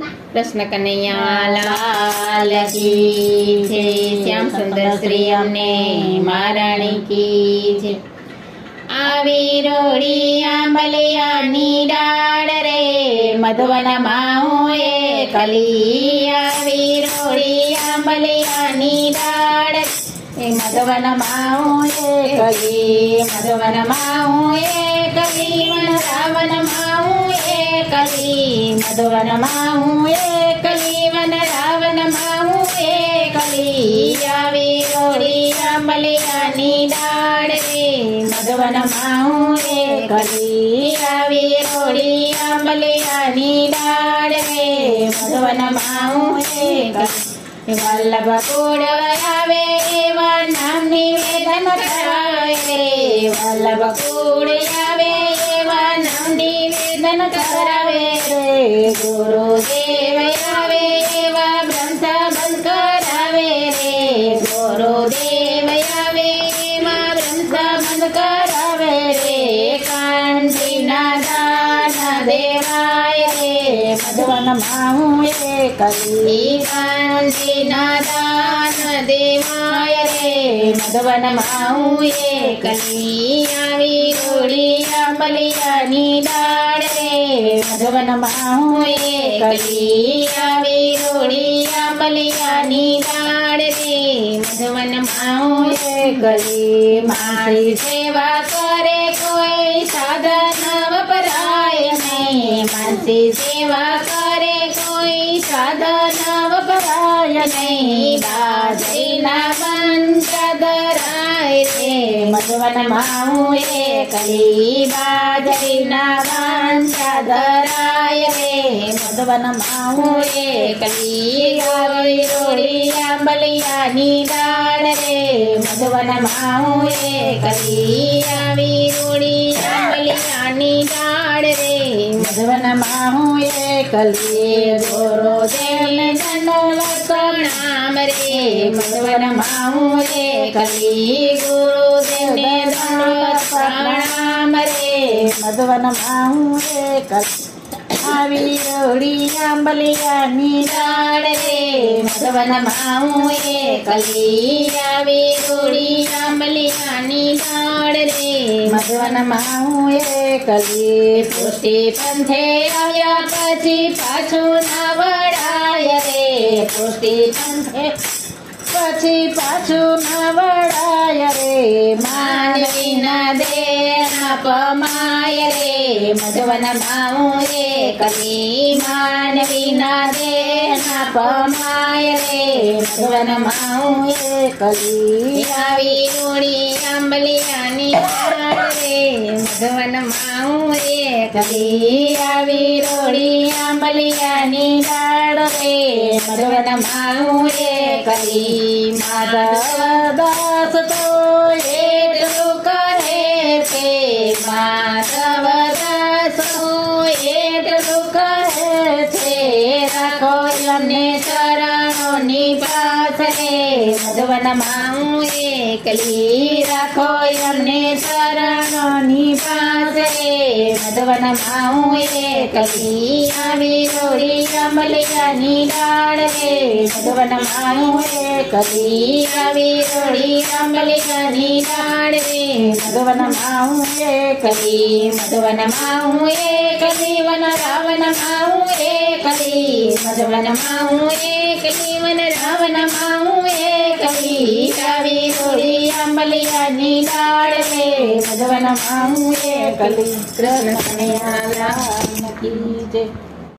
कृष्ण कन्हैया लाल की जय। श्याम सुंदर श्री अમને महाराणी की जय। આવી રોડી આંબલિયાની ડાળ રે મધવનમાં હું એકલી। આવી રોડી આંબલિયાની ડાળ એ મધવનમાં હું એકલી। મધવનમાં હું એકલી વનરાવનમાં હું એકલી। મધવનમાં હું એકલી વનરાવનમાં હું એકલી। આવી રોડી આંબલિયાની ડાળ રે મધવનમાં હું એકલી। આવી રોડી આંબલિયાની ડાળ રે મધવનમાં હું એકલી। વલ્લભ કુળ આવે એવા નામ નિવેદન કરાય રે। વલ્લભ કુળ આવે એવા નામ નિવેદન કરાવે રે। ગુરુદેવ આવે એવા બ્રહ્મ સંબંધ કરાવે રે। ગુરુદેવ આવે એવા બ્રહ્મ સંબંધ કરાવે રે। કાંચીના દાન દેવાય રે મધવનમાં હું એકલી। કાંચીના દાન દેવાય રે મધવનમાં હું એકલી। આવી રોડી આંબલિયાની ડાળ રે મધવનમાં હું એકલી। આવી રોડી આંબલિયાની ડાળ રે મધવનમાં હું એકલી। મારી સેવા કરે કોઈ સાધન વપરાય નહીં। મારી સેવા કરે કોઈ સાધન વપરાય નહીં। બાજરીના પંચ ધરાય રે મધવનમાં હું એકલી। બાજરીના પંચ ધરાય રે મધવનમાં હું એકલી। આવી રોડી આંબલિયાની ડાળ રે મધવનમાં હું એકલી। આવી રોડી આંબલિયાની ડાળ રે મધવનમાં હું એકલી। ગુરુદેવને દંડવત પ્રણામ રે મધવનમાં હું એકલી। ગુરુદેવને દંડવત પ્રણામ રે મધવનમાં હું એકલી। આવી રોડી આંબલિયાની ડાળ રે મધવનમાં હું એકલી। આવી રોડી આંબલિયાની ડાળ રે મધવનમાં હું એકલી। પુષ્ટિ પંથે આવ્યા પછી પાછું ના વળાય રે। પુષ્ટિ પંથે પછી પાછું ના વળાય રે। માનવીના દેહ પમાય રે મધવનમાં હું એકલી। માનવીના દેહ પમાય રે મધવનમાં હું એકલી। આવી રોડી આંબલિયાની ડાળ રે મધવનમાં હું એકલી। આવી રોડી આંબલિયાની ડાળ રે મધવનમાં હું એકલી। માધવદાસ તો એટલું કહે છે। માધવદાસ તો એટલું કહે છે। રાખો એમને ચરણોની પાસે મધવનમાં હું એકલી। રાખો એમને ચરણોની પાસે મધવનમાં હું એકલી। આવી રોડી આંબલિયાની ડાળ રે મધવનમાં હું એકલી। આવી રોડી આંબલિયાની ડાળ રે મધવનમાં હું એકલી। મધવનમાં હું એકલી વનરાવનમાં હું એકલી। મધવનમાં હું એકલી વનરાવનમાં હું એકલી। આવી રોડી આંબલિયાની ડાળ રે મધવનમાં હું એકલી। કૃષ્ણ કન્હૈયા લાલ કી જય।